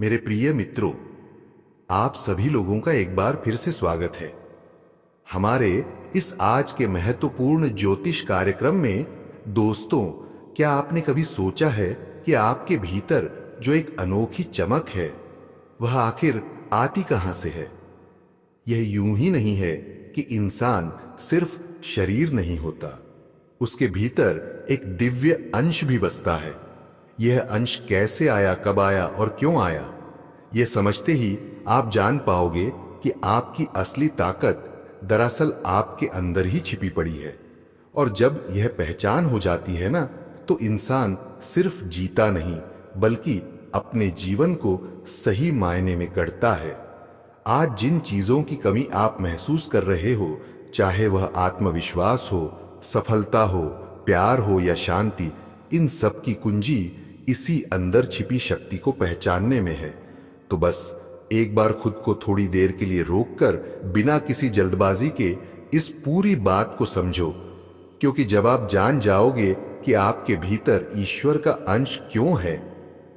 मेरे प्रिय मित्रों, आप सभी लोगों का एक बार फिर से स्वागत है हमारे इस आज के महत्वपूर्ण ज्योतिष कार्यक्रम में। दोस्तों, क्या आपने कभी सोचा है कि आपके भीतर जो एक अनोखी चमक है, वह आखिर आती कहां से है? यह यूं ही नहीं है कि इंसान सिर्फ शरीर नहीं होता, उसके भीतर एक दिव्य अंश भी बसता है। यह अंश कैसे आया, कब आया और क्यों आया, यह समझते ही आप जान पाओगे कि आपकी असली ताकत दरअसल आपके अंदर ही छिपी पड़ी है। और जब यह पहचान हो जाती है ना, तो इंसान सिर्फ जीता नहीं, बल्कि अपने जीवन को सही मायने में गढ़ता है। आज जिन चीजों की कमी आप महसूस कर रहे हो, चाहे वह आत्मविश्वास हो, सफलता हो, प्यार हो या शांति, इन सब की कुंजी इसी अंदर छिपी शक्ति को पहचानने में है। तो बस एक बार खुद को थोड़ी देर के लिए रोककर बिना किसी जल्दबाजी के इस पूरी बात को समझो, क्योंकि जब आप जान जाओगे कि आपके भीतर ईश्वर का अंश क्यों है,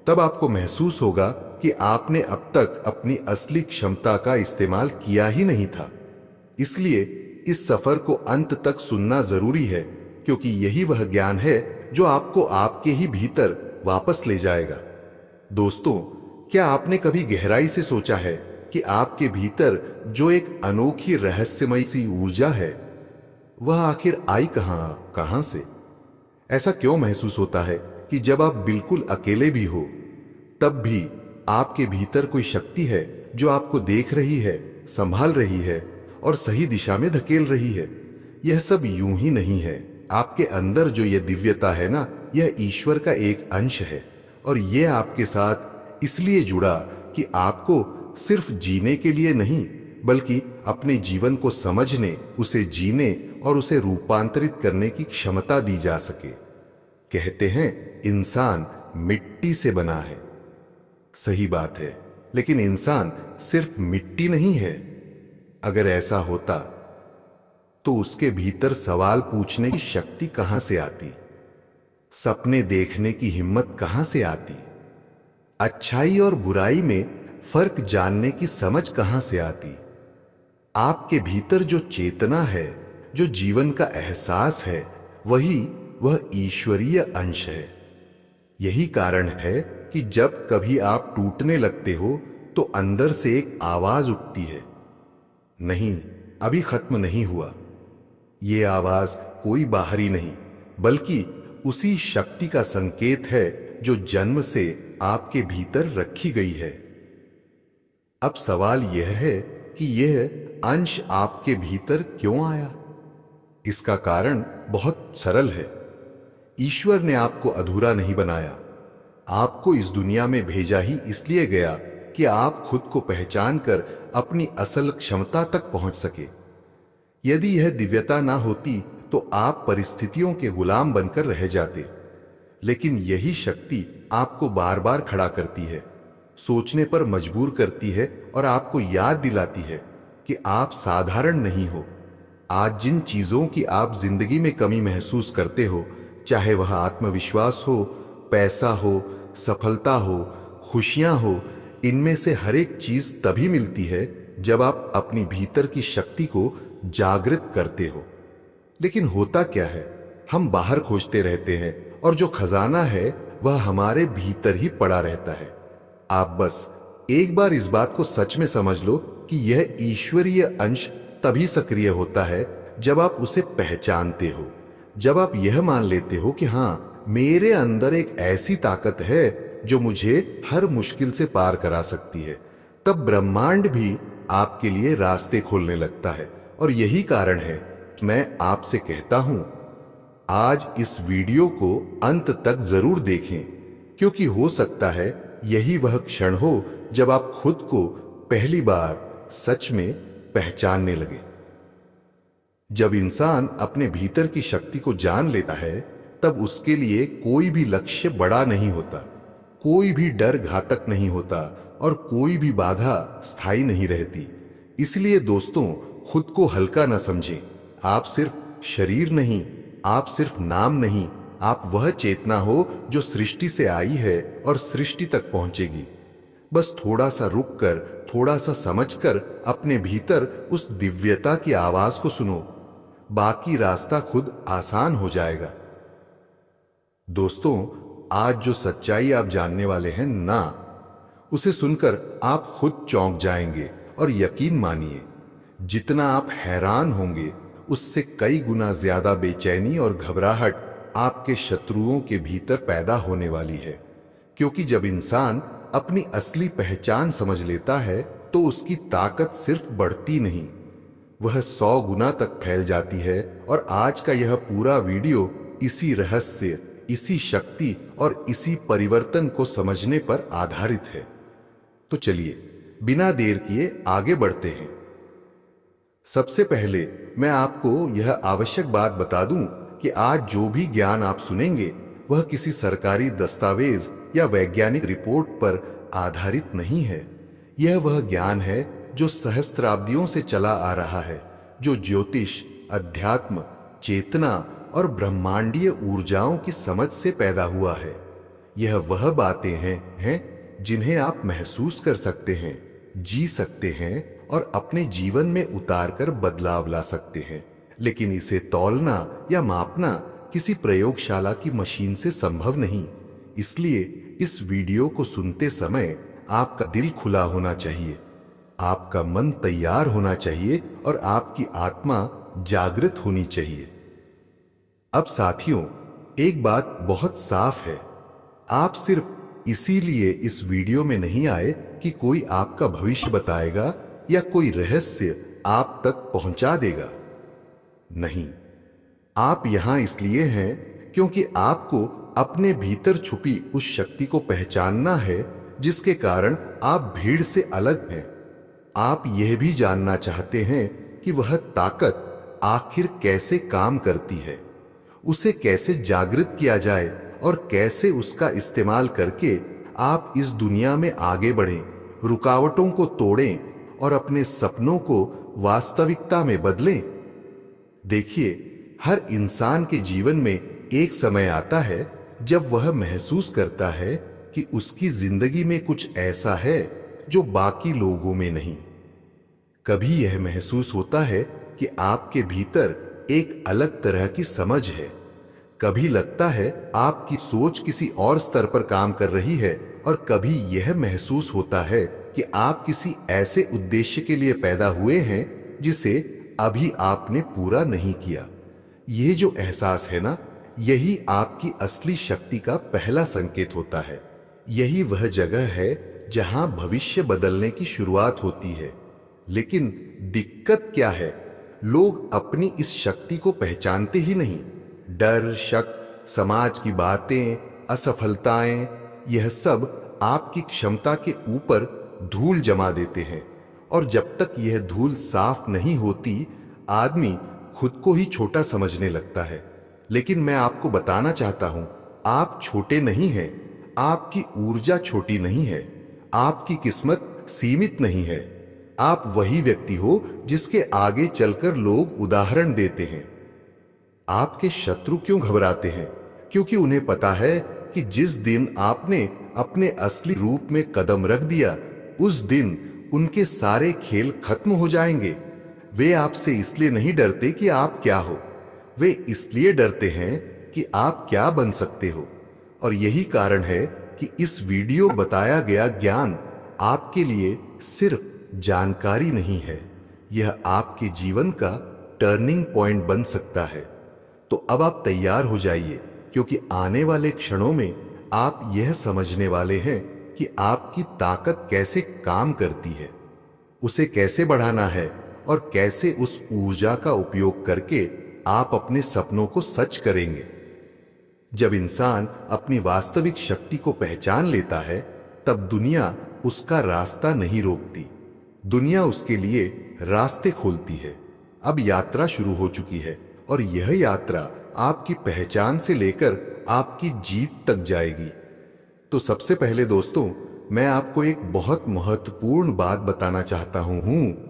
तब आपको महसूस होगा कि आपने अब तक अपनी असली क्षमता का इस्तेमाल किया ही नहीं था। इसलिए इस सफर को अंत तक सुनना जरूरी है, क्योंकि यही वह ज्ञान है जो आपको आपके ही भीतर वापस ले जाएगा। दोस्तों, क्या आपने कभी गहराई से सोचा है कि आपके भीतर जो एक अनोखी रहस्यमयी सी ऊर्जा है, वह आखिर आई कहां से? ऐसा क्यों महसूस होता है कि जब आप बिल्कुल अकेले भी हो, तब भी आपके भीतर कोई शक्ति है जो आपको देख रही है, संभाल रही है और सही दिशा में धकेल रही है? यह सब यूं ही नहीं है। आपके अंदर जो यह दिव्यता है ना, यह ईश्वर का एक अंश है, और यह आपके साथ इसलिए जुड़ा कि आपको सिर्फ जीने के लिए नहीं, बल्कि अपने जीवन को समझने, उसे जीने और उसे रूपांतरित करने की क्षमता दी जा सके। कहते हैं इंसान मिट्टी से बना है। सही बात है, लेकिन इंसान सिर्फ मिट्टी नहीं है। अगर ऐसा होता तो उसके भीतर सवाल पूछने की शक्ति कहां से आती? सपने देखने की हिम्मत कहां से आती? अच्छाई और बुराई में फर्क जानने की समझ कहां से आती? आपके भीतर जो चेतना है, जो जीवन का एहसास है, वह ईश्वरीय अंश है। यही कारण है कि जब कभी आप टूटने लगते हो, तो अंदर से एक आवाज उठती है, नहीं, अभी खत्म नहीं हुआ। ये आवाज कोई बाहरी नहीं, बल्कि उसी शक्ति का संकेत है जो जन्म से आपके भीतर रखी गई है। अब सवाल यह है कि यह अंश आपके भीतर क्यों आया? इसका कारण बहुत सरल है। ईश्वर ने आपको अधूरा नहीं बनाया। आपको इस दुनिया में भेजा ही इसलिए गया कि आप खुद को पहचान कर अपनी असल क्षमता तक पहुंच सके। यदि यह दिव्यता ना होती तो आप परिस्थितियों के गुलाम बनकर रह जाते। लेकिन यही शक्ति आपको बार बार खड़ा करती है, सोचने पर मजबूर करती है और आपको याद दिलाती है कि आप साधारण नहीं हो। आज जिन चीजों की आप जिंदगी में कमी महसूस करते हो, चाहे वह आत्मविश्वास हो, पैसा हो, सफलता हो, खुशियां हो, इनमें से हर एक चीज तभी मिलती है जब आप अपनी भीतर की शक्ति को जागृत करते हो। लेकिन होता क्या है, हम बाहर खोजते रहते हैं और जो खजाना है वह हमारे भीतर ही पड़ा रहता है। आप बस एक बार इस बात को सच में समझ लो कि यह ईश्वरीय अंश तभी सक्रिय होता है जब आप उसे पहचानते हो, जब आप यह मान लेते हो कि हाँ, मेरे अंदर एक ऐसी ताकत है जो मुझे हर मुश्किल से पार करा सकती है। तब ब्रह्मांड भी आपके लिए रास्ते खोलने लगता है। और यही कारण है कि मैं आपसे कहता हूं, आज इस वीडियो को अंत तक जरूर देखें, क्योंकि हो सकता है यही वह क्षण हो जब आप खुद को पहली बार सच में पहचानने लगे। जब इंसान अपने भीतर की शक्ति को जान लेता है, तब उसके लिए कोई भी लक्ष्य बड़ा नहीं होता, कोई भी डर घातक नहीं होता और कोई भी बाधा स्थायी नहीं रहती। इसलिए दोस्तों, खुद को हल्का न समझें। आप सिर्फ शरीर नहीं, आप सिर्फ नाम नहीं, आप वह चेतना हो जो सृष्टि से आई है और सृष्टि तक पहुंचेगी। बस थोड़ा सा रुक कर, थोड़ा सा समझकर अपने भीतर उस दिव्यता की आवाज को सुनो, बाकी रास्ता खुद आसान हो जाएगा। दोस्तों, आज जो सच्चाई आप जानने वाले हैं ना, उसे सुनकर आप खुद चौंक जाएंगे। और यकीन मानिए, जितना आप हैरान होंगे उससे कई गुना ज्यादा बेचैनी और घबराहट आपके शत्रुओं के भीतर पैदा होने वाली है। क्योंकि जब इंसान अपनी असली पहचान समझ लेता है तो उसकी ताकत सिर्फ बढ़ती नहीं, वह 100 गुना तक फैल जाती है। और आज का यह पूरा वीडियो इसी रहस्य, इसी शक्ति और इसी परिवर्तन को समझने पर आधारित है। तो चलिए बिना देर किए आगे बढ़ते हैं। सबसे पहले मैं आपको यह आवश्यक बात बता दूं कि आज जो भी ज्ञान आप सुनेंगे वह किसी सरकारी दस्तावेज या वैज्ञानिक रिपोर्ट पर आधारित नहीं है। यह वह ज्ञान है जो सहस्त्राब्दियों से चला आ रहा है, जो ज्योतिष, अध्यात्म, चेतना और ब्रह्मांडीय ऊर्जाओं की समझ से पैदा हुआ है। यह वह बातें हैं जिन्हें आप महसूस कर सकते हैं, जी सकते हैं और अपने जीवन में उतारकर बदलाव ला सकते हैं। लेकिन इसे तौलना या मापना किसी प्रयोगशाला की मशीन से संभव नहीं। इसलिए इस वीडियो को सुनते समय आपका दिल खुला होना चाहिए, आपका मन तैयार होना चाहिए और आपकी आत्मा जागृत होनी चाहिए। अब साथियों, एक बात बहुत साफ है, आप सिर्फ इसीलिए इस वीडियो में नहीं आए कि कोई आपका भविष्य बताएगा या कोई रहस्य आप तक पहुंचा देगा। नहीं, आप यहां इसलिए हैं क्योंकि आपको अपने भीतर छुपी उस शक्ति को पहचानना है जिसके कारण आप भीड़ से अलग हैं। आप यह भी जानना चाहते हैं कि वह ताकत आखिर कैसे काम करती है, उसे कैसे जागृत किया जाए और कैसे उसका इस्तेमाल करके आप इस दुनिया में आगे बढ़ें, रुकावटों को तोड़ें और अपने सपनों को वास्तविकता में बदलें। देखिए, हर इंसान के जीवन में एक समय आता है जब वह महसूस करता है कि उसकी जिंदगी में कुछ ऐसा है जो बाकी लोगों में नहीं। कभी यह महसूस होता है कि आपके भीतर एक अलग तरह की समझ है, कभी लगता है आपकी सोच किसी और स्तर पर काम कर रही है, और कभी यह महसूस होता है कि आप किसी ऐसे उद्देश्य के लिए पैदा हुए हैं जिसे अभी आपने पूरा नहीं किया। यह जो एहसास है ना, यही आपकी असली शक्ति का पहला संकेत होता है। यही वह जगह है जहां भविष्य बदलने की शुरुआत होती है। लेकिन दिक्कत क्या है? लोग अपनी इस शक्ति को पहचानते ही नहीं। डर, शक, समाज की बातें, असफलताएं, यह सब आपकी क्षमता के ऊपर धूल जमा देते हैं। और जब तक यह धूल साफ नहीं होती, आदमी खुद को ही छोटा समझने लगता है। लेकिन मैं आपको बताना चाहता हूं, आप छोटे नहीं हैं, आपकी ऊर्जा छोटी नहीं है, आपकी किस्मत सीमित नहीं है। आप वही व्यक्ति हो जिसके आगे चलकर लोग उदाहरण देते हैं। आपके शत्रु क्यों घबराते हैं? क्योंकि उन्हें पता है कि जिस दिन आपने अपने असली रूप में कदम रख दिया, उस दिन उनके सारे खेल खत्म हो जाएंगे। वे आपसे इसलिए नहीं डरते कि आप क्या हो, वे इसलिए डरते हैं कि आप क्या बन सकते हो। और यही कारण है कि इस वीडियो में बताया गया ज्ञान आपके लिए सिर्फ जानकारी नहीं है, यह आपके जीवन का टर्निंग पॉइंट बन सकता है। तो अब आप तैयार हो जाइए, क्योंकि आने वाले क्षणों में आप यह समझने वाले हैं कि आपकी ताकत कैसे काम करती है, उसे कैसे बढ़ाना है और कैसे उस ऊर्जा का उपयोग करके आप अपने सपनों को सच करेंगे। जब इंसान अपनी वास्तविक शक्ति को पहचान लेता है, तब दुनिया उसका रास्ता नहीं रोकती, दुनिया उसके लिए रास्ते खोलती है। अब यात्रा शुरू हो चुकी है और यह यात्रा आपकी पहचान से लेकर आपकी जीत तक जाएगी। तो सबसे पहले दोस्तों, मैं आपको एक बहुत महत्वपूर्ण बात बताना चाहता हूं।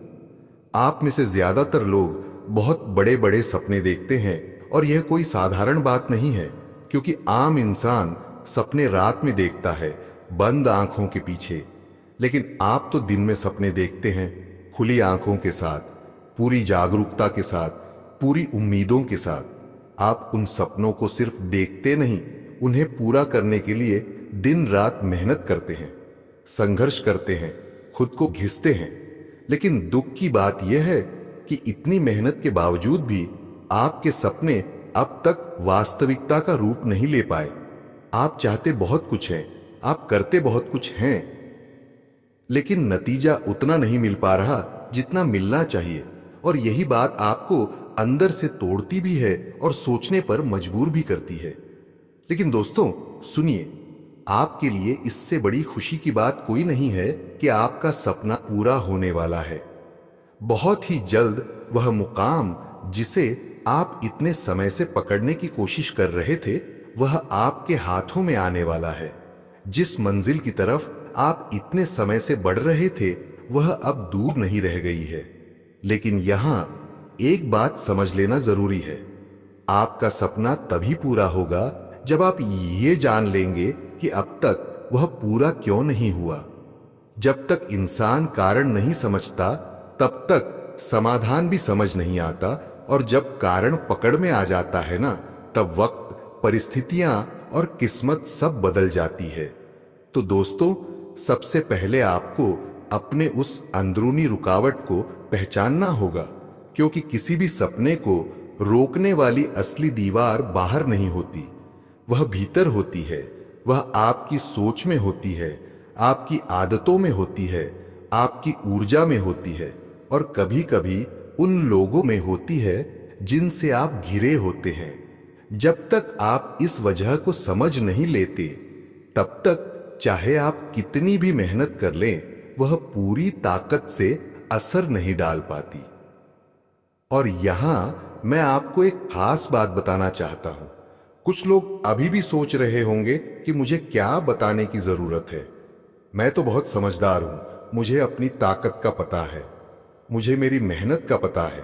आप में से ज्यादातर लोग बहुत बड़े बड़े सपने देखते हैं और यह कोई साधारण बात नहीं है, क्योंकि आम इंसान सपने रात में देखता है, बंद आंखों के पीछे। लेकिन आप तो दिन में सपने देखते हैं, खुली आंखों के साथ, पूरी जागरूकता के साथ, पूरी उम्मीदों के साथ। आप उन सपनों को सिर्फ देखते नहीं, उन्हें पूरा करने के लिए दिन रात मेहनत करते हैं, संघर्ष करते हैं, खुद को घिसते हैं। लेकिन दुख की बात यह है कि इतनी मेहनत के बावजूद भी आपके सपने अब तक वास्तविकता का रूप नहीं ले पाए। आप चाहते बहुत कुछ हैं, आप करते बहुत कुछ हैं, लेकिन नतीजा उतना नहीं मिल पा रहा जितना मिलना चाहिए। और यही बात आपको अंदर से तोड़ती भी है और सोचने पर मजबूर भी करती है। लेकिन दोस्तों सुनिए, आपके लिए इससे बड़ी खुशी की बात कोई नहीं है कि आपका सपना पूरा होने वाला है। बहुत ही जल्द वह मुकाम जिसे आप इतने समय से पकड़ने की कोशिश कर रहे थे, वह आपके हाथों में आने वाला है। जिस मंजिल की तरफ आप इतने समय से बढ़ रहे थे, वह अब दूर नहीं रह गई है। लेकिन यहां एक बात समझ लेना जरूरी है। आपका सपना तभी पूरा होगा जब आप ये जान लेंगे कि अब तक वह पूरा क्यों नहीं हुआ। जब तक इंसान कारण नहीं समझता, तब तक समाधान भी समझ नहीं आता। और जब कारण पकड़ में आ जाता है ना, तब वक्त, परिस्थितियां और किस्मत सब बदल जाती है। तो दोस्तों, सबसे पहले आपको अपने उस अंदरूनी रुकावट को पहचानना होगा, क्योंकि किसी भी सपने को रोकने वाली असली दीवार बाहर नहीं होती, वह भीतर होती है। वह आपकी सोच में होती है, आपकी आदतों में होती है, आपकी ऊर्जा में होती है, और कभी कभी उन लोगों में होती है जिनसे आप घिरे होते हैं। जब तक आप इस वजह को समझ नहीं लेते, तब तक चाहे आप कितनी भी मेहनत कर लें, वह पूरी ताकत से असर नहीं डाल पाती। और यहां मैं आपको एक खास बात बताना चाहता हूं। कुछ लोग अभी भी सोच रहे होंगे कि मुझे क्या बताने की जरूरत है। मैं तो बहुत समझदार हूं, मुझे अपनी ताकत का पता है, मुझे मेरी मेहनत का पता है।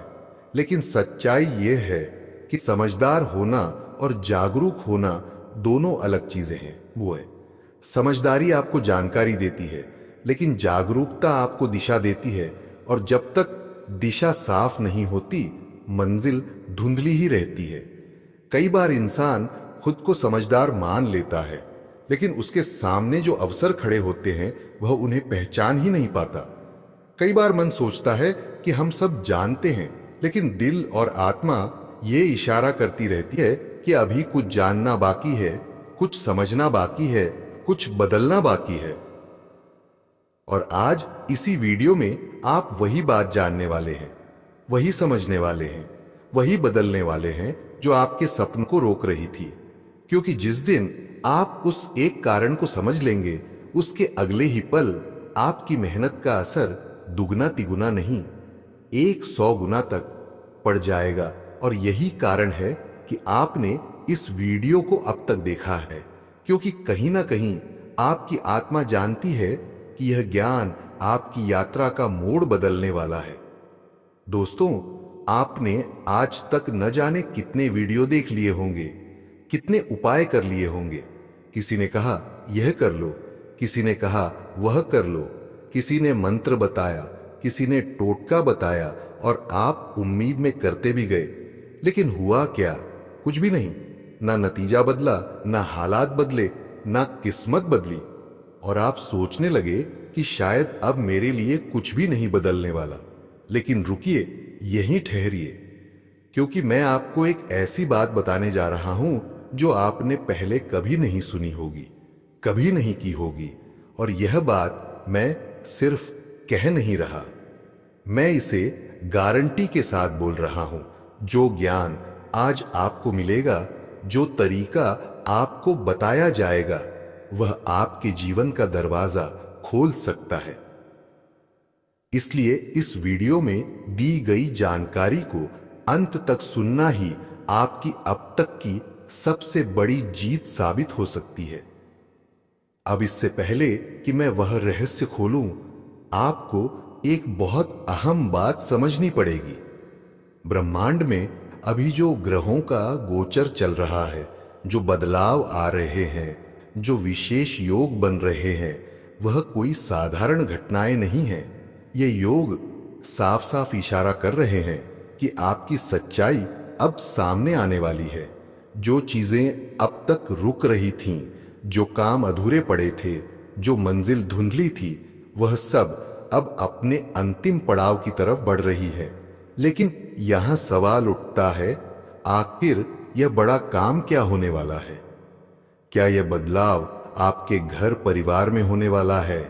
लेकिन सच्चाई यह है कि समझदार होना और जागरूक होना दोनों अलग चीजें हैं। वो है, समझदारी आपको जानकारी देती है, लेकिन जागरूकता आपको दिशा देती है। और जब तक दिशा साफ नहीं होती, मंजिल धुंधली ही रहती है। कई बार इंसान खुद को समझदार मान लेता है, लेकिन उसके सामने जो अवसर खड़े होते हैं, वह उन्हें पहचान ही नहीं पाता। कई बार मन सोचता है कि हम सब जानते हैं, लेकिन दिल और आत्मा ये इशारा करती रहती है कि अभी कुछ जानना बाकी है, कुछ समझना बाकी है, कुछ बदलना बाकी है। और आज इसी वीडियो में आप वही बात जानने वाले हैं, वही समझने वाले हैं, वही बदलने वाले हैं जो आपके सपन को रोक रही थी। क्योंकि जिस दिन आप उस एक कारण को समझ लेंगे, उसके अगले ही पल आपकी मेहनत का असर दुगना तिगुना नहीं, 100 गुना तक पड़ जाएगा। और यही कारण है कि आपने इस वीडियो को अब तक देखा है, क्योंकि कहीं ना कहीं आपकी आत्मा जानती है कि यह ज्ञान आपकी यात्रा का मोड़ बदलने वाला है। दोस्तों, आपने आज तक न जाने कितने वीडियो देख लिए होंगे, कितने उपाय कर लिए होंगे। किसी ने कहा यह कर लो, किसी ने कहा वह कर लो, किसी ने मंत्र बताया, किसी ने टोटका बताया, और आप उम्मीद में करते भी गए। लेकिन हुआ क्या? कुछ भी नहीं। ना नतीजा बदला, ना हालात बदले, ना किस्मत बदली। और आप सोचने लगे कि शायद अब मेरे लिए कुछ भी नहीं बदलने वाला। लेकिन रुकिए, यहीं ठहरिए, क्योंकि मैं आपको एक ऐसी बात बताने जा रहा हूं जो आपने पहले कभी नहीं सुनी होगी, कभी नहीं की होगी। और यह बात मैं सिर्फ कह नहीं रहा, मैं इसे गारंटी के साथ बोल रहा हूं। जो ज्ञान आज आपको मिलेगा, जो तरीका आपको बताया जाएगा, वह आपके जीवन का दरवाजा खोल सकता है। इसलिए इस वीडियो में दी गई जानकारी को अंत तक सुनना ही आपकी अब तक की सबसे बड़ी जीत साबित हो सकती है। अब इससे पहले कि मैं वह रहस्य खोलूं, आपको एक बहुत अहम बात समझनी पड़ेगी। ब्रह्मांड में अभी जो ग्रहों का गोचर चल रहा है, जो बदलाव आ रहे हैं, जो विशेष योग बन रहे हैं, वह कोई साधारण घटनाएं नहीं हैं। ये योग साफ साफ इशारा कर रहे हैं कि आपकी सच्चाई अब सामने आने वाली है। जो चीजें अब तक रुक रही थीं, जो काम अधूरे पड़े थे, जो मंजिल धुंधली थी, वह सब अब अपने अंतिम पड़ाव की तरफ बढ़ रही है। लेकिन यहां सवाल उठता है, आखिर यह बड़ा काम क्या होने वाला है? क्या यह बदलाव आपके घर परिवार में होने वाला है?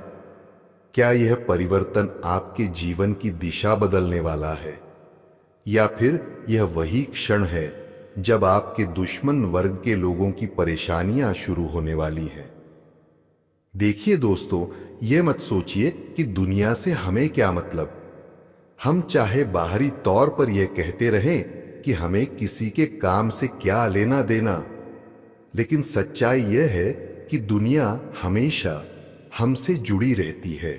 क्या यह परिवर्तन आपके जीवन की दिशा बदलने वाला है? या फिर यह वही क्षण है जब आपके दुश्मन वर्ग के लोगों की परेशानियां शुरू होने वाली हैं? देखिए दोस्तों, यह मत सोचिए कि दुनिया से हमें क्या मतलब। हम चाहे बाहरी तौर पर यह कहते रहें कि हमें किसी के काम से क्या लेना देना, लेकिन सच्चाई यह है कि दुनिया हमेशा हमसे जुड़ी रहती है।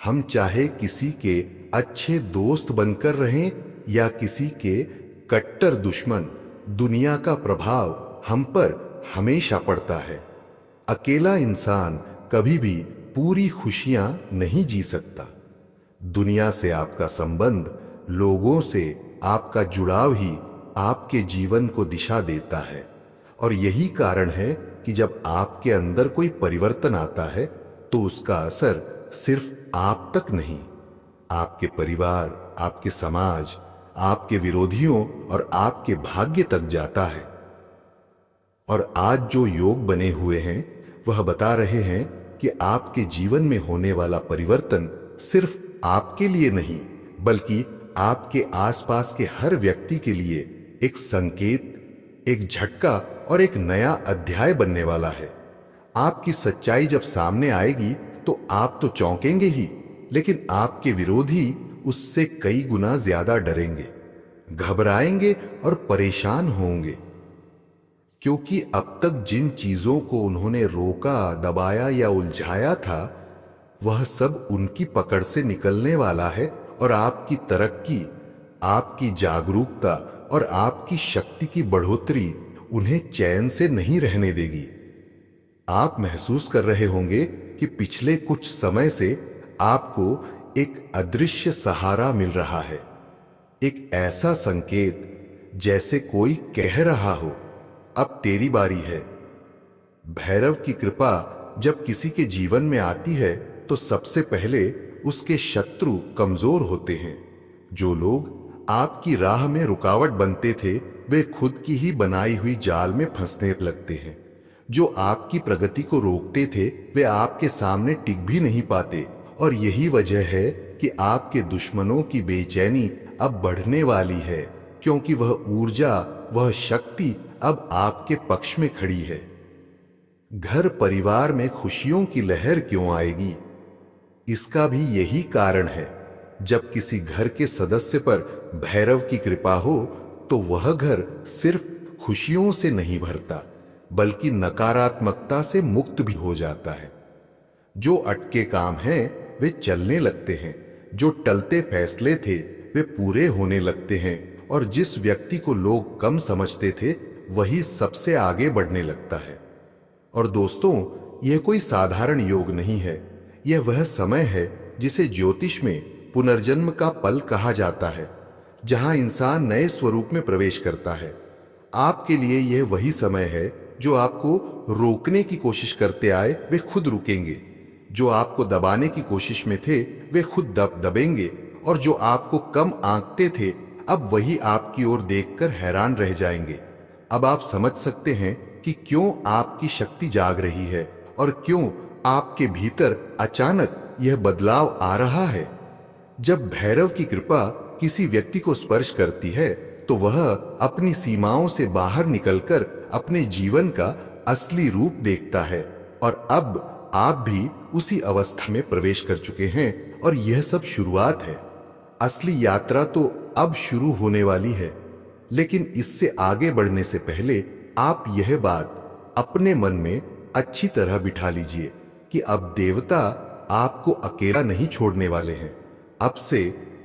हम चाहे किसी के अच्छे दोस्त बनकर रहें या किसी के कट्टर दुश्मन, दुनिया का प्रभाव हम पर हमेशा पड़ता है। अकेला इंसान कभी भी पूरी खुशियां नहीं जी सकता। दुनिया से आपका संबंध, लोगों से आपका जुड़ाव ही आपके जीवन को दिशा देता है। और यही कारण है कि जब आपके अंदर कोई परिवर्तन आता है तो उसका असर सिर्फ आप तक नहीं, आपके परिवार, आपके समाज, आपके विरोधियों और आपके भाग्य तक जाता है। और आज जो योग बने हुए हैं वह बता रहे हैं कि आपके जीवन में होने वाला परिवर्तन सिर्फ आपके लिए नहीं, बल्कि आपके आसपास के हर व्यक्ति के लिए एक संकेत, एक झटका और एक नया अध्याय बनने वाला है। आपकी सच्चाई जब सामने आएगी तो आप तो चौंकेंगे ही, लेकिन आपके विरोधी उससे कई गुना ज्यादा डरेंगे, घबराएंगे और परेशान होंगे। क्योंकि अब तक जिन चीजों को उन्होंने रोका, दबाया या उलझाया था, वह सब उनकी पकड़ से निकलने वाला है और आपकी तरक्की, आपकी जागरूकता और आपकी शक्ति की बढ़ोतरी उन्हें चैन से नहीं रहने देगी। आप महसूस कर रहे होंगे कि पिछले कुछ समय से आपको एक अदृश्य सहारा मिल रहा है, एक ऐसा संकेत जैसे कोई कह रहा हो, अब तेरी बारी है। भैरव की कृपा जब किसी के जीवन में आती है तो सबसे पहले उसके शत्रु कमजोर होते हैं। जो लोग आपकी राह में रुकावट बनते थे वे खुद की ही बनाई हुई जाल में फंसने लगते हैं। जो आपकी प्रगति को रोकते थे वे आपके सामने टिक भी नहीं पाते। और यही वजह है कि आपके दुश्मनों की बेचैनी अब बढ़ने वाली है, क्योंकि वह ऊर्जा, वह शक्ति अब आपके पक्ष में खड़ी है। घर परिवार में खुशियों की लहर क्यों आएगी? इसका भी यही कारण है। जब किसी घर के सदस्य पर भैरव की कृपा हो तो वह घर सिर्फ खुशियों से नहीं भरता, बल्कि नकारात्मकता से मुक्त भी हो जाता है। जो अटके काम हैं वे चलने लगते हैं, जो टलते फैसले थे वे पूरे होने लगते हैं, और जिस व्यक्ति को लोग कम समझते थे वही सबसे आगे बढ़ने लगता है। और दोस्तों, यह कोई साधारण योग नहीं है। यह वह समय है जिसे ज्योतिष में पुनर्जन्म का पल कहा जाता है, जहां इंसान नए स्वरूप में प्रवेश करता है। आपके लिए यह वही समय है जो आपको रोकने की कोशिश करते आए वे खुद रुकेंगे, जो आपको दबाने की कोशिश में थे वे खुद दबेंगे, और जो आपको कम आंकते थे अब वही आपकी ओर देखकर हैरान रह जाएंगे। अब आप समझ सकते हैं कि क्यों आपकी शक्ति जाग रही है और क्यों आपके भीतर अचानक यह बदलाव आ रहा है। जब भैरव की कृपा किसी व्यक्ति को स्पर्श करती है तो वह अपनी सीमाओं से बाहर निकलकर अपने जीवन का असली रूप देखता है। और अब आप भी उसी अवस्था में प्रवेश कर चुके हैं और यह सब शुरुआत है। असली यात्रा तो अब शुरू होने वाली है। लेकिन इससे आगे बढ़ने से पहले आप यह बात अपने मन में अच्छी तरह बिठा लीजिए कि अब देवता आपको अकेला नहीं छोड़ने वाले हैं। अब से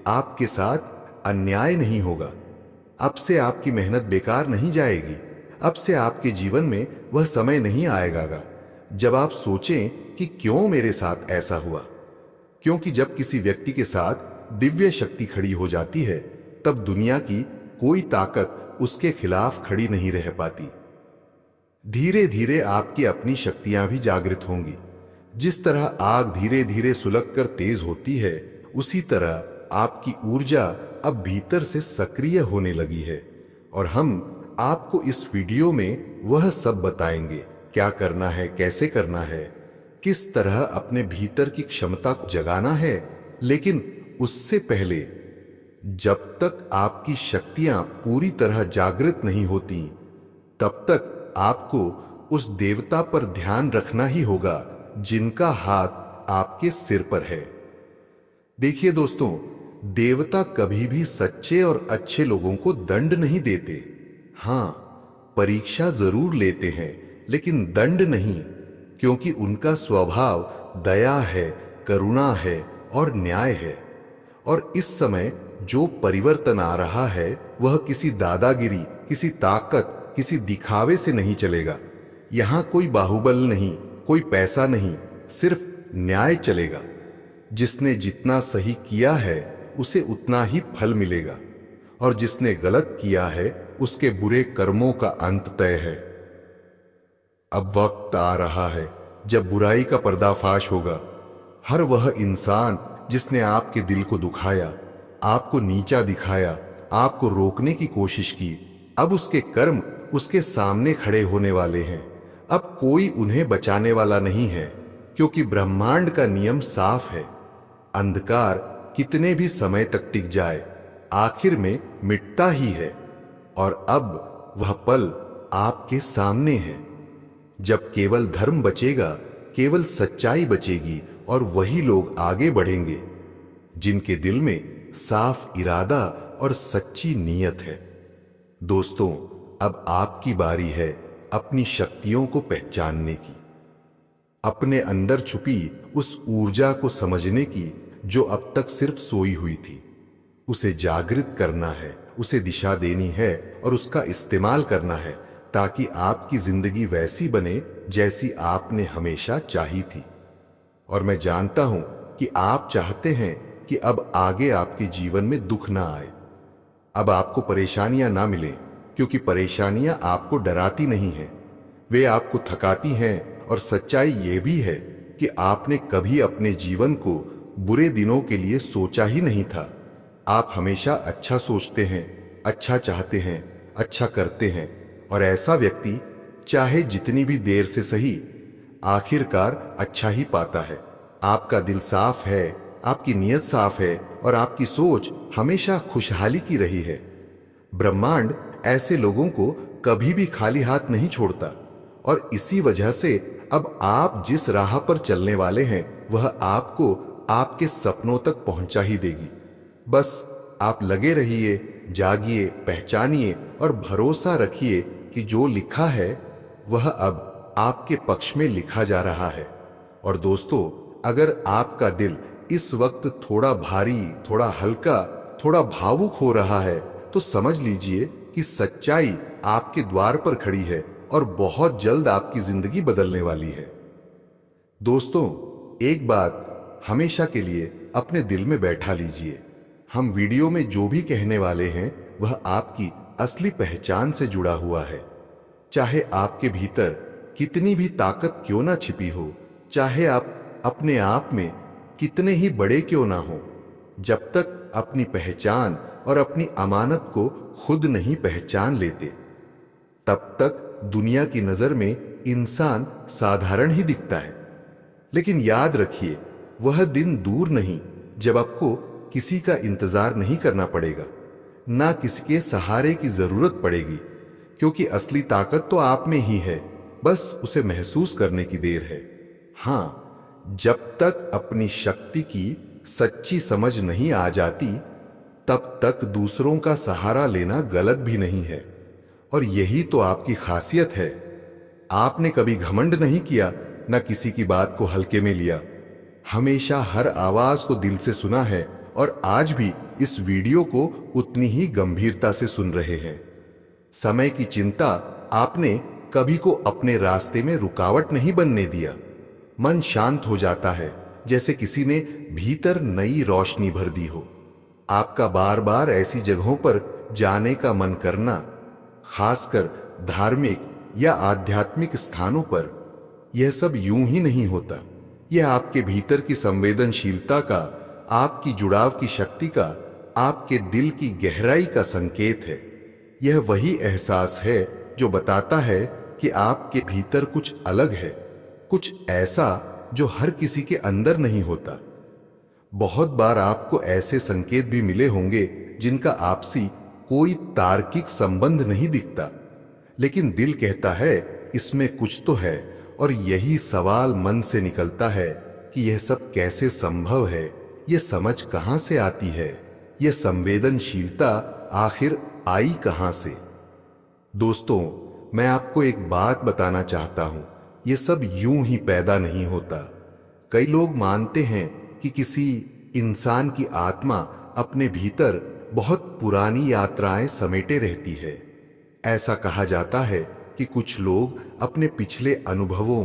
आपके साथ अन्याय नहीं होगा। अब से आपकी मेहनत बेकार नहीं जाएगी। अब से आपके जीवन में वह समय नहीं आएगा जब आप सोचें कि क्यों मेरे साथ ऐसा हुआ। क्योंकि जब किसी व्यक्ति के साथ दिव्य शक्ति खड़ी हो जाती है, तब दुनिया की कोई ताकत उसके खिलाफ खड़ी नहीं रह पाती। धीरे धीरे आपकी अपनी शक्तियां भी जागृत होंगी। जिस तरह आग धीरे धीरे सुलगकर तेज होती है, उसी तरह आपकी ऊर्जा अब भीतर से सक्रिय होने लगी है। और हम आपको इस वीडियो में वह सब बताएंगे, क्या करना है, कैसे करना है, किस तरह अपने भीतर की क्षमता को जगाना है। लेकिन उससे पहले, जब तक आपकी शक्तियां पूरी तरह जागृत नहीं होती, तब तक आपको उस देवता पर ध्यान रखना ही होगा जिनका हाथ आपके सिर पर है। देखिए दोस्तों, देवता कभी भी सच्चे और अच्छे लोगों को दंड नहीं देते। हां, परीक्षा जरूर लेते हैं, लेकिन दंड नहीं, क्योंकि उनका स्वभाव दया है, करुणा है और न्याय है। और इस समय जो परिवर्तन आ रहा है, वह किसी दादागिरी, किसी ताकत, किसी दिखावे से नहीं चलेगा। यहां कोई बाहुबल नहीं, कोई पैसा नहीं, सिर्फ न्याय चलेगा। जिसने जितना सही किया है, उसे उतना ही फल मिलेगा, और जिसने गलत किया है, उसके बुरे कर्मों का अंत तय है। अब वक्त आ रहा है जब बुराई का पर्दाफाश होगा। हर वह इंसान जिसने आपके दिल को दुखाया, आपको नीचा दिखाया, आपको रोकने की कोशिश की, अब उसके कर्म उसके सामने खड़े होने वाले हैं। अब कोई उन्हें बचाने वाला नहीं है, क्योंकि ब्रह्मांड का नियम साफ है। अंधकार कितने भी समय तक टिक जाए, आखिर में मिटता ही है। और अब वह पल आपके सामने है, जब केवल धर्म बचेगा, केवल सच्चाई बचेगी, और वही लोग आगे बढ़ेंगे जिनके दिल में साफ इरादा और सच्ची नीयत है। दोस्तों, अब आपकी बारी है अपनी शक्तियों को पहचानने की, अपने अंदर छुपी उस ऊर्जा को समझने की जो अब तक सिर्फ सोई हुई थी। उसे जागृत करना है, उसे दिशा देनी है और उसका इस्तेमाल करना है, ताकि आपकी जिंदगी वैसी बने जैसी आपने हमेशा चाही थी। और मैं जानता हूं कि आप चाहते हैं कि अब आगे आपके जीवन में दुख ना आए, अब आपको परेशानियां ना मिले, क्योंकि परेशानियां आपको डराती नहीं हैं, वे आपको थकाती हैं। और सच्चाई यह भी है कि आपने कभी अपने जीवन को बुरे दिनों के लिए सोचा ही नहीं था। आप हमेशा अच्छा सोचते हैं, अच्छा चाहते हैं, अच्छा करते हैं, और ऐसा व्यक्ति चाहे जितनी भी देर से सही, आखिरकार अच्छा ही पाता है। आपका दिल साफ है, आपकी नीयत साफ है, और आपकी सोच हमेशा खुशहाली की रही है। ब्रह्मांड ऐसे लोगों को कभी भी खाली हाथ नहीं छोड़ता, और इसी वजह से अब आप जिस राह पर चलने वाले हैं, वह आपको आपके सपनों तक पहुंचा ही देगी। बस आप लगे रहिए, जागिए, पहचानिए और भरोसा रखिए कि जो लिखा है वह अब आपके पक्ष में लिखा जा रहा है। और दोस्तों, अगर आपका दिल इस वक्त थोड़ा भारी, थोड़ा हल्का, थोड़ा भावुक हो रहा है, तो समझ लीजिए कि सच्चाई आपके द्वार पर खड़ी है और बहुत जल्द आपकी जिंदगी बदलने वाली है। दोस्तों, एक बात हमेशा के लिए अपने दिल में बैठा लीजिए, हम वीडियो में जो भी कहने वाले हैं वह आपकी असली पहचान से जुड़ा हुआ है। चाहे आपके भीतर कितनी भी ताकत क्यों ना छिपी हो, चाहे आप अपने आप में कितने ही बड़े क्यों ना हो, जब तक अपनी पहचान और अपनी अमानत को खुद नहीं पहचान लेते, तब तक दुनिया की नजर में इंसान साधारण ही दिखता है। लेकिन याद रखिए, वह दिन दूर नहीं जब आपको किसी का इंतजार नहीं करना पड़ेगा, ना किसी के सहारे की जरूरत पड़ेगी, क्योंकि असली ताकत तो आप में ही है, बस उसे महसूस करने की देर है। हां, जब तक अपनी शक्ति की सच्ची समझ नहीं आ जाती, तब तक दूसरों का सहारा लेना गलत भी नहीं है। और यही तो आपकी खासियत है। आपने कभी घमंड नहीं किया, न किसी की बात को हल्के में लिया, हमेशा हर आवाज को दिल से सुना है, और आज भी इस वीडियो को उतनी ही गंभीरता से सुन रहे हैं। समय की चिंता आपने कभी को अपने रास्ते में रुकावट नहीं बनने दिया। मन शांत हो जाता है, जैसे किसी ने भीतर नई रोशनी भर दी हो। आपका बार बार ऐसी जगहों पर जाने का मन करना, खासकर धार्मिक या आध्यात्मिक स्थानों पर, यह सब यूं ही नहीं होता। यह आपके भीतर की संवेदनशीलता का, आपकी जुड़ाव की शक्ति का, आपके दिल की गहराई का संकेत है। यह वही एहसास है जो बताता है कि आपके भीतर कुछ अलग है, कुछ ऐसा जो हर किसी के अंदर नहीं होता। बहुत बार आपको ऐसे संकेत भी मिले होंगे जिनका आपसी कोई तार्किक संबंध नहीं दिखता, लेकिन दिल कहता है इसमें कुछ तो है, और यही सवाल मन से निकलता है कि यह सब कैसे संभव है, यह समझ कहां से आती है, यह संवेदनशीलता आखिर आई कहां से। दोस्तों, मैं आपको एक बात बताना चाहता हूं, यह सब यूं ही पैदा नहीं होता। कई लोग मानते हैं कि किसी इंसान की आत्मा अपने भीतर बहुत पुरानी यात्राएं समेटे रहती है। ऐसा कहा जाता है कि कुछ लोग अपने पिछले अनुभवों,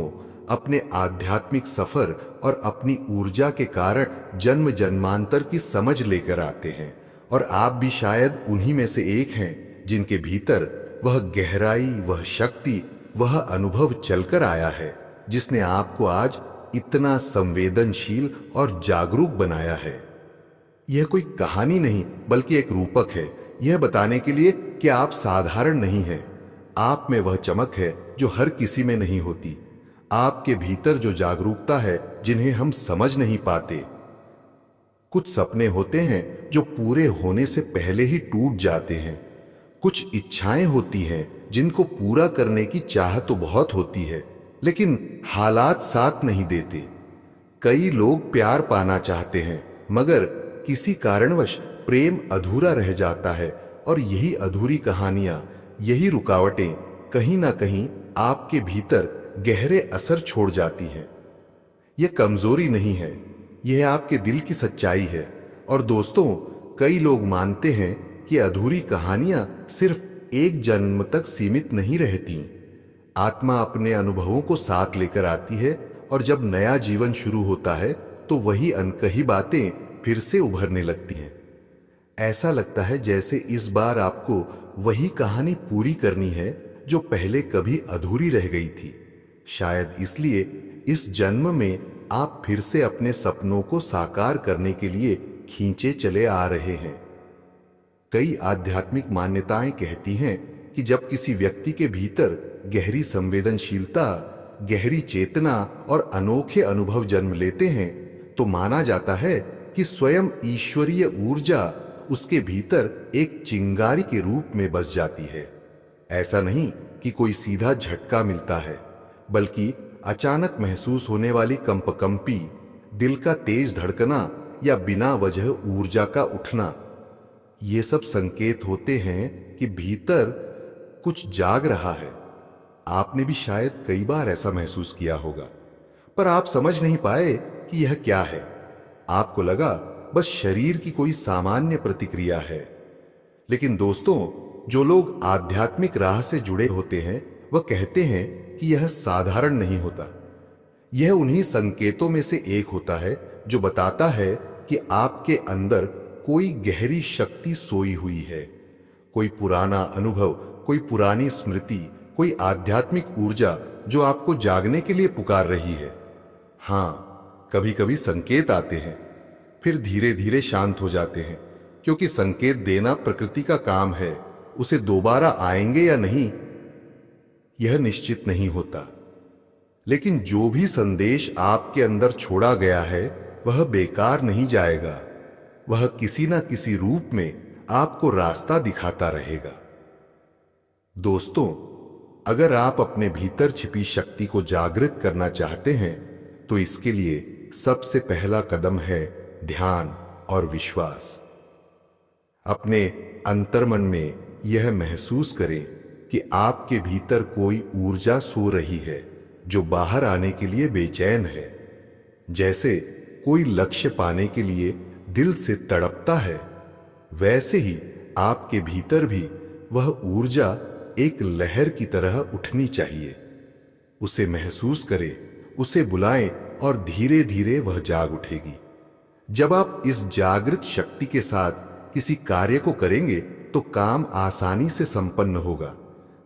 अपने आध्यात्मिक सफर और अपनी ऊर्जा के कारण जन्म जन्मांतर की समझ लेकर आते हैं, और आप भी शायद उन्हीं में से एक हैं जिनके भीतर वह गहराई, वह शक्ति, वह अनुभव चलकर आया है जिसने आपको आज इतना संवेदनशील और जागरूक बनाया है। यह कोई कहानी नहीं बल्कि एक रूपक है, यह बताने के लिए कि आप साधारण नहीं हैं। आप में वह चमक है जो हर किसी में नहीं होती। आपके भीतर जो जागरूकता है जिन्हें हम समझ नहीं पाते। कुछ सपने होते हैं जो पूरे होने से पहले ही टूट जाते हैं। कुछ इच्छाएं होती हैं जिनको पूरा करने की चाह तो बहुत होती है, लेकिन हालात साथ नहीं देते। कई लोग प्यार पाना चाहते हैं, मगर किसी कारणवश प्रेम अधूरा रह जाता है, और यही अधूरी कहानियां, यही रुकावटें कहीं ना कहीं आपके भीतर गहरे असर छोड़ जाती हैं। यह कमजोरी नहीं है, यह आपके दिल की सच्चाई है। और दोस्तों, कई लोग मानते हैं कि अधूरी कहानियां सिर्फ एक जन्म तक सीमित नहीं रहती। आत्मा अपने अनुभवों को साथ लेकर आती है, और जब नया जीवन शुरू होता है तो वही अनकही बातें फिर से उभरने लगती हैं। ऐसा लगता है जैसे इस बार आपको वही कहानी पूरी करनी है जो पहले कभी अधूरी रह गई थी। शायद इसलिए इस जन्म में आप फिर से अपने सपनों को साकार करने के लिए खींचे चले आ रहे हैं। कई आध्यात्मिक मान्यताएं कहती हैं कि जब किसी व्यक्ति के भीतर गहरी संवेदनशीलता, गहरी चेतना और अनोखे अनुभव जन्म लेते हैं, तो माना जाता है कि स्वयं ईश्वरीय ऊर्जा उसके भीतर एक चिंगारी के रूप में बस जाती है। ऐसा नहीं कि कोई सीधा झटका मिलता है, बल्कि अचानक महसूस होने वाली कंपकंपी, दिल का तेज धड़कना या बिना वजह ऊर्जा का उठना, ये सब संकेत होते हैं कि भीतर कुछ जाग रहा है। आपने भी शायद कई बार ऐसा महसूस किया होगा, पर आप समझ नहीं पाए कि यह क्या है। आपको लगा बस शरीर की कोई सामान्य प्रतिक्रिया है। लेकिन दोस्तों, जो लोग आध्यात्मिक राह से जुड़े होते हैं वह कहते हैं कि यह साधारण नहीं होता। यह उन्हीं संकेतों में से एक होता है जो बताता है कि आपके अंदर कोई गहरी शक्ति सोई हुई है, कोई पुराना अनुभव, कोई पुरानी स्मृति, कोई आध्यात्मिक ऊर्जा जो आपको जागने के लिए पुकार रही है। हाँ, कभी कभी संकेत आते हैं, फिर धीरे धीरे शांत हो जाते हैं, क्योंकि संकेत देना प्रकृति का काम है। उसे दोबारा आएंगे या नहीं, यह निश्चित नहीं होता। लेकिन जो भी संदेश आपके अंदर छोड़ा गया है वह बेकार नहीं जाएगा। वह किसी ना किसी रूप में आपको रास्ता दिखाता रहेगा। दोस्तों, अगर आप अपने भीतर छिपी शक्ति को जागृत करना चाहते हैं तो इसके लिए सबसे पहला कदम है ध्यान और विश्वास। अपने अंतर्मन में यह महसूस करें कि आपके भीतर कोई ऊर्जा सो रही है जो बाहर आने के लिए बेचैन है। जैसे कोई लक्ष्य पाने के लिए दिल से तड़पता है, वैसे ही आपके भीतर भी वह ऊर्जा एक लहर की तरह उठनी चाहिए। उसे महसूस करें, उसे बुलाएं और धीरे धीरे वह जाग उठेगी। जब आप इस जागृत शक्ति के साथ किसी कार्य को करेंगे तो काम आसानी से संपन्न होगा।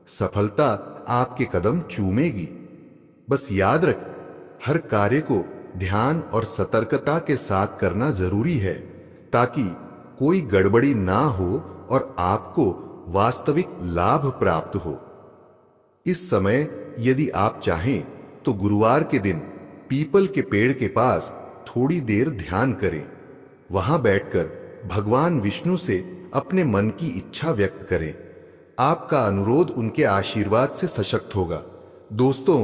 सफलता आपके कदम चूमेगी। बस याद रख, हर कार्य को ध्यान और सतर्कता के साथ करना जरूरी है ताकि कोई गड़बड़ी ना हो और आपको वास्तविक लाभ प्राप्त हो। इस समय यदि आप चाहें तो गुरुवार के दिन पीपल के पेड़ के पास थोड़ी देर ध्यान करें। वहां बैठकर भगवान विष्णु से अपने मन की इच्छा व्यक्त करें। आपका अनुरोध उनके आशीर्वाद से सशक्त होगा। दोस्तों,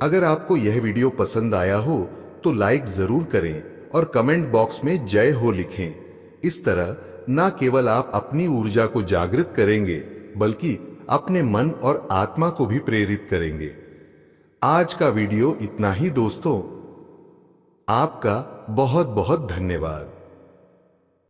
अगर आपको यह वीडियो पसंद आया हो तो लाइक जरूर करें और कमेंट बॉक्स में जय हो लिखें। इस तरह न केवल आप अपनी ऊर्जा को जागृत करेंगे बल्कि अपने मन और आत्मा को भी प्रेरित करेंगे। आज का वीडियो इतना ही दोस्तों। आपका बहुत बहुत धन्यवाद।